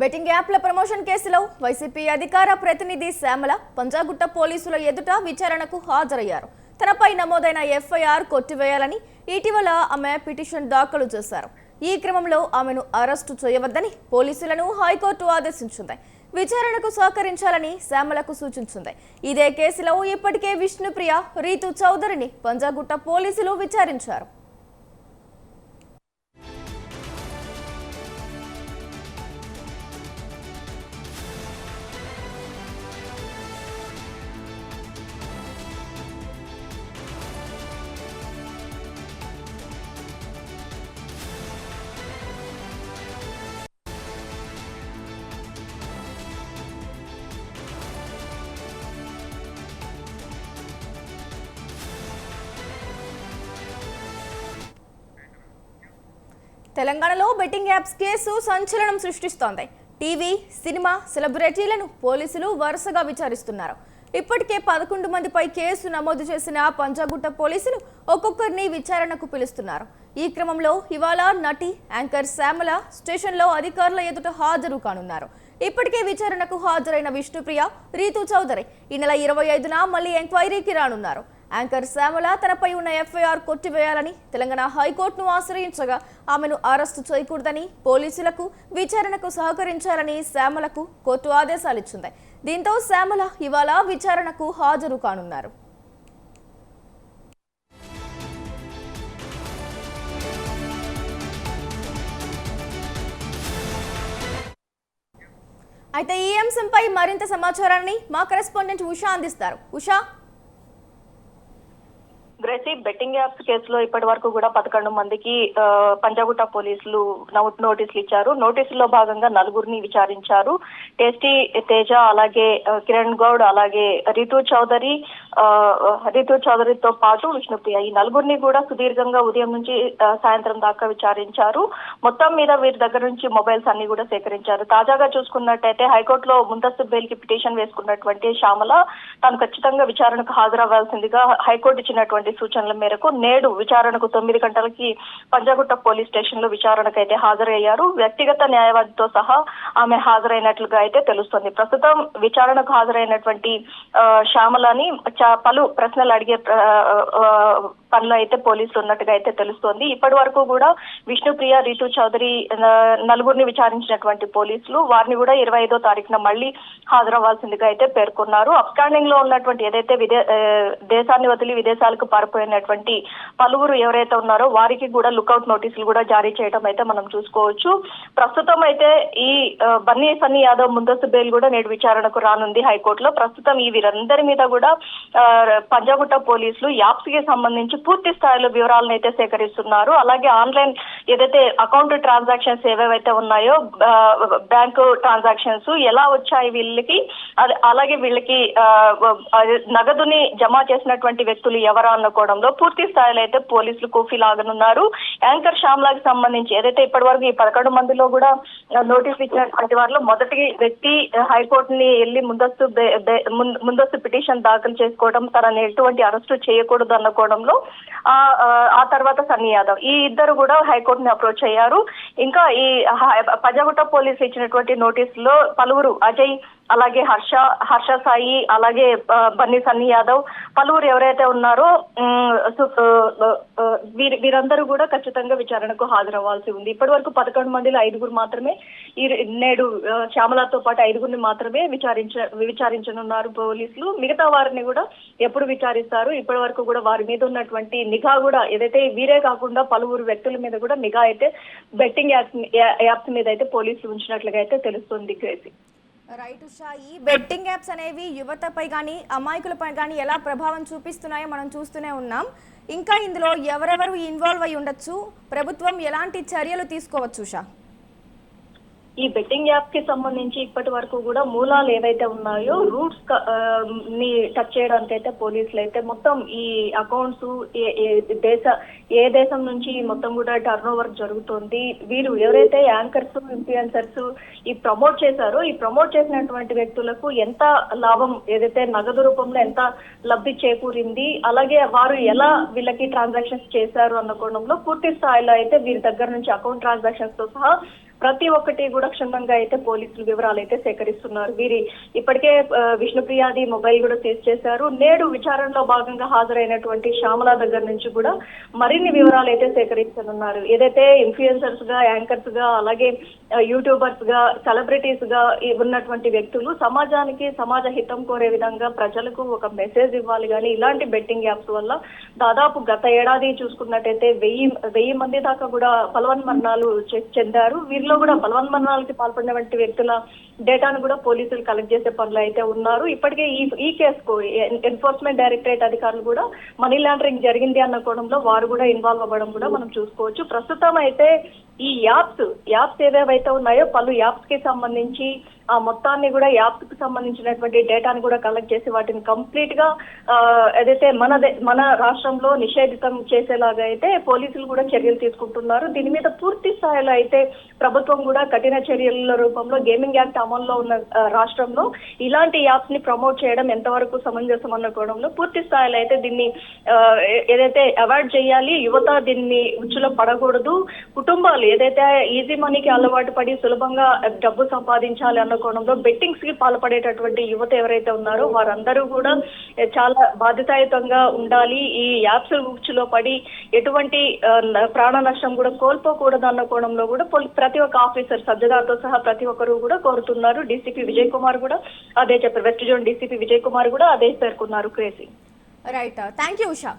Betting యాప్ల promotion కేసులో YCP అధికార ప్రతినిధి శ్యామల పంజాగుట్ట పోలీసుల ఎదుట విచారణకు హాజరయ్యారు. తనపై నమోదైన ఎఫ్ఐఆర్ కొట్టివేయాలని ఇటీవల ఆమె పిటిషన్ దాఖలు చేశారు. ఈ క్రమంలో ఆమెను అరెస్టు చేయవద్దని పోలీసులను హైకోర్టు ఆదేశించింది. విచారణకు సహకరించాలని శ్యామలకు సూచించింది. ఇదే కేసులో ఇప్పటికే విష్ణుప్రియ, రీతు చౌదరిని పంజాగుట్ట పోలీసులు విచారించారు. తెలంగాణలో బెట్టింగ్ యాప్స్ కేసు సంచలనం సృష్టిస్తోంది. టీవీ, సినిమా సెలబ్రిటీలను పోలీసులు వరుసగా విచారిస్తున్నారు. ఇప్పటికే 11 మందిపై కేసు నమోదు చేసిన పంజాగుట్ట పోలీసులు ఒక్కొక్కరిని విచారణకు పిలుస్తున్నారు. ఈ క్రమంలో ఇవాళ నటి యాంకర్ శ్యామల స్టేషన్లో అధికారుల ఎదుట హాజరు కానున్నారు. ఇప్పటికే విచారణకు హాజరైన విష్ణుప్రియ, రీతు చౌదరి ఈ నెల 25న మళ్లీ ఎంక్వైరీకి రానున్నారు. యాంకర్ శ్యామల తనపై ఉన్న ఎఫ్ఐఆర్ కొట్టివేయాలని తెలంగాణ హైకోర్టును ఆశ్రయించగా ఆమెను అరెస్టు చేయకూడదని, పోలీసులకు విచారణకు సహకరించాలని శ్యామలకు కోర్టు ఆదేశాలిచ్చింది. దీంతో శ్యామల ఇవాళ విచారణకు హాజరు కానున్నారు. అయితే ఈ అంశంపై మరింత సమాచారాన్ని మా కరెస్పాండెంట్ ఉషా అందిస్తారు. ఉషా, గ్రేసీ, బెట్టింగ్ యాప్స్ కేసులో ఇప్పటి వరకు కూడా 11 మందికి పంజాగుట్ట పోలీసులు నోటీసులు ఇచ్చారు. నోటీసుల్లో భాగంగా 4గురిని విచారించారు. టేస్టీ తేజ, అలాగే కిరణ్ గౌడ్, అలాగే రీతు చౌదరితో పాటు విష్ణుప్రియ, ఈ 4గురిని కూడా సుదీర్ఘంగా ఉదయం నుంచి సాయంత్రం దాకా విచారించారు. మొత్తం మీద వీరి దగ్గర నుంచి మొబైల్స్ అన్ని కూడా సేకరించారు. తాజాగా చూసుకున్నట్టయితే హైకోర్టులో ముందస్తు బెయిల్ కి పిటిషన్ వేసుకున్నటువంటి శ్యామల తాను ఖచ్చితంగా విచారణకు హాజరవ్వాల్సిందిగా హైకోర్టు ఇచ్చినటువంటి సూచనల మేరకు నేడు విచారణకు 9 గంటలకి పంజాగుట్ట పోలీస్ స్టేషన్ లో విచారణకు అయితే హాజరయ్యారు. వ్యక్తిగత న్యాయవాదితో సహా ఆమె హాజరైనట్లుగా అయితే తెలుస్తోంది. ప్రస్తుతం విచారణకు హాజరైనటువంటి శ్యామలని పలు ప్రశ్నలు అడిగే పనిలో అయితే పోలీసులు ఉన్నట్టుగా అయితే తెలుస్తోంది. ఇప్పటి వరకు కూడా విష్ణుప్రియ, రీతు చౌదరి 4గురిని విచారించినటువంటి పోలీసులు వారిని కూడా 25వ తారీఖున మళ్లీ హాజరవ్వాల్సిందిగా అయితే పేర్కొన్నారు. అప్స్టాండింగ్ లో ఉన్నటువంటి ఏదైతే దేశాన్ని వదిలి విదేశాలకు పారిపోయినటువంటి పలువురు ఎవరైతే ఉన్నారో వారికి కూడా లుకౌట్ నోటీసులు కూడా జారీ చేయడం అయితే మనం చూసుకోవచ్చు. ప్రస్తుతం అయితే ఈ బన్నీ సన్నీ యాదవ్ ముందస్తు బెయిల్ కూడా నేడు విచారణకు రానుంది హైకోర్టులో. ప్రస్తుతం ఈ వీరందరి మీద కూడా పంజాగుట్ట పోలీసులు యాప్స్ కి సంబంధించి పూర్తి స్థాయిలో వివరాలను అయితే సేకరిస్తున్నారు. అలాగే ఆన్లైన్ ఏదైతే అకౌంట్ ట్రాన్సాక్షన్స్ ఏవేవైతే ఉన్నాయో, బ్యాంకు ట్రాన్సాక్షన్స్ ఎలా వచ్చాయి వీళ్ళకి, అలాగే వీళ్ళకి నగదుని జమ చేసినటువంటి వ్యక్తులు ఎవరా అనుకోవడంలో పూర్తి స్థాయిలో అయితే పోలీసులు కూఫీ లాగనున్నారు. యాంకర్ శ్యామలాకి సంబంధించి ఏదైతే ఇప్పటి వరకు ఈ 11 మందిలో కూడా నోటీసులు ఇచ్చినటువంటి వారిలో మొదటి వ్యక్తి హైకోర్టుని వెళ్లి ముందస్తు పిటిషన్ దాఖలు చేసుకోవడం, తనని ఎటువంటి అరెస్టు చేయకూడదు అనుకోవడంలో ఆ తర్వాత సన్నీ యాదవ్, ఈ ఇద్దరు కూడా హైకోర్టుని అప్రోచ్ అయ్యారు. ఇంకా ఈ పంజాగుట్ట పోలీసులు ఇచ్చినటువంటి నోటీసులో పలువురు అజయ్, అలాగే హర్ష సాయి, అలాగే బన్నీ సన్నీ యాదవ్, పలువురు ఎవరైతే ఉన్నారో వీరందరూ కూడా ఖచ్చితంగా విచారణకు హాజరవ్వాల్సి ఉంది. ఇప్పటి వరకు 11 మందిలో 5గురు మాత్రమే, నేడు శ్యామలతో పాటు 5గురిని మాత్రమే విచారించనున్నారు పోలీసులు. మిగతా వారిని కూడా ఎప్పుడు విచారిస్తారు, ఇప్పటి వరకు కూడా వారి మీద ఉన్నటువంటి నిఘా కూడా ఏదైతే వీరే కాకుండా పలువురు వ్యక్తుల మీద కూడా నిఘా అయితే బెట్టింగ్ యాప్స్ మీద అయితే పోలీసులు ఉంచినట్లుగా అయితే తెలుస్తుంది. గ్రేసీ, రైట్ ఉషా, ఈ బెట్టింగ్ యాప్స్ అనేవి యువతపై కానీ అమాయకులపై కానీ ఎలా ప్రభావం చూపిస్తున్నాయో మనం చూస్తూనే ఉన్నాం. ఇంకా ఇందులో ఎవరెవరు ఇన్వాల్వ్ అయి ఉండొచ్చు, ప్రభుత్వం ఎలాంటి చర్యలు తీసుకోవచ్చు ఉషా? ఈ బెట్టింగ్ యాప్ కి సంబంధించి ఇప్పటి వరకు కూడా మూలాలు ఏవైతే ఉన్నాయో రూట్స్ ని టచ్ చేయడానికి అయితే పోలీసులు అయితే మొత్తం ఈ అకౌంట్స్ ఏ దేశం నుంచి మొత్తం కూడా టర్న్ ఓవర్ జరుగుతుంది, వీరు ఎవరైతే యాంకర్స్, ఇన్ఫ్లుయెన్సర్స్ ఈ ప్రమోట్ చేశారో ఈ ప్రమోట్ చేసినటువంటి వ్యక్తులకు ఎంత లాభం, ఏదైతే నగదు రూపంలో ఎంత లబ్ధి చేకూరింది, అలాగే వారు ఎలా వీళ్ళకి ట్రాన్సాక్షన్స్ చేశారు అన్న కోణంలో పూర్తి స్థాయిలో అయితే వీరి దగ్గర నుంచి అకౌంట్ ట్రాన్సాక్షన్స్ తో సహా ప్రతి ఒక్కటి కూడా క్షుణ్ణంగా అయితే పోలీసులు వివరాలు అయితే సేకరిస్తున్నారు. వీరి ఇప్పటికే విష్ణుప్రియాది మొబైల్ కూడా సీజ్ చేశారు. నేడు విచారణలో భాగంగా హాజరైనటువంటి శ్యామల దగ్గర నుంచి కూడా మరిన్ని వివరాలు అయితే సేకరించనున్నారు. ఏదైతే ఇన్ఫ్లుయెన్సర్స్ గా, యాంకర్స్ గా, అలాగే యూట్యూబర్స్ గా, సెలబ్రిటీస్ గా ఉన్నటువంటి వ్యక్తులు సమాజానికి సమాజ హితం కోరే విధంగా ప్రజలకు ఒక మెసేజ్ ఇవ్వాలి. కానీ ఇలాంటి బెట్టింగ్ యాప్స్ వల్ల దాదాపు గత ఏడాది చూసుకున్నట్టయితే 1000 మంది దాకా కూడా బలవన్మరణాలు చెందారు. వీరిలో కూడా బలవన్మరణాలకి పాల్పడినటువంటి వ్యక్తుల డేటాను కూడా పోలీసులు కలెక్ట్ చేసే పనులు అయితే ఉన్నారు. ఇప్పటికే ఈ కేసుకు ఎన్ఫోర్స్మెంట్ డైరెక్టరేట్ అధికారులు కూడా మనీ లాండరింగ్ జరిగింది అన్న కోణంలో వారు కూడా ఇన్వాల్వ్ అవ్వడం కూడా మనం చూసుకోవచ్చు. ప్రస్తుతం అయితే ఈ యాప్స్ ఏవేవైతే ఉన్నాయో పలు యాప్స్ కి సంబంధించి ఆ మొత్తాన్ని కూడా యాప్స్ కి సంబంధించినటువంటి డేటాను కూడా కలెక్ట్ చేసి వాటిని కంప్లీట్ గా ఏదైతే మన రాష్ట్రంలో నిషేధితం చేసేలాగా అయితే పోలీసులు కూడా చర్యలు తీసుకుంటున్నారు. దీని మీద పూర్తి స్థాయిలో అయితే ప్రభుత్వం కూడా కఠిన చర్యల రూపంలో గేమింగ్ యాక్ట్ అమల్లో ఉన్న రాష్ట్రంలో ఇలాంటి యాప్స్ ని ప్రమోట్ చేయడం ఎంతవరకు సమంజసం అన్న కోణంలో పూర్తి స్థాయిలో అయితే దీన్ని ఏదైతే అవాయిడ్ చేయాలి. యువత దీన్ని ఉచ్చులో పడకూడదు. కుటుంబాలు ఏదైతే ఈజీ మనీకి అలవాటు పడి సులభంగా డబ్బు సంపాదించాలి అన్న కోణంలో బెట్టింగ్స్ కి పాల్పడేటటువంటి యువత ఎవరైతే ఉన్నారో వారందరూ కూడా చాలా బాధ్యతాయుతంగా ఉండాలి. ఈ యాప్స్ ఉచ్చులో పడి ఎటువంటి ప్రాణ నష్టం కూడా కోల్పోకూడదు అన్న కోణంలో కూడా ప్రతి ఒక్క ఆఫీసర్ సజ్జదాతో సహా ప్రతి ఒక్కరు కూడా కోరుతున్నారు. డీసీపీ విజయ్ కుమార్ కూడా అదే చెప్పారు. West zone DCP Vijay Kumar కూడా అదే పేర్కొన్నారు. Crazy right, thank you Usha.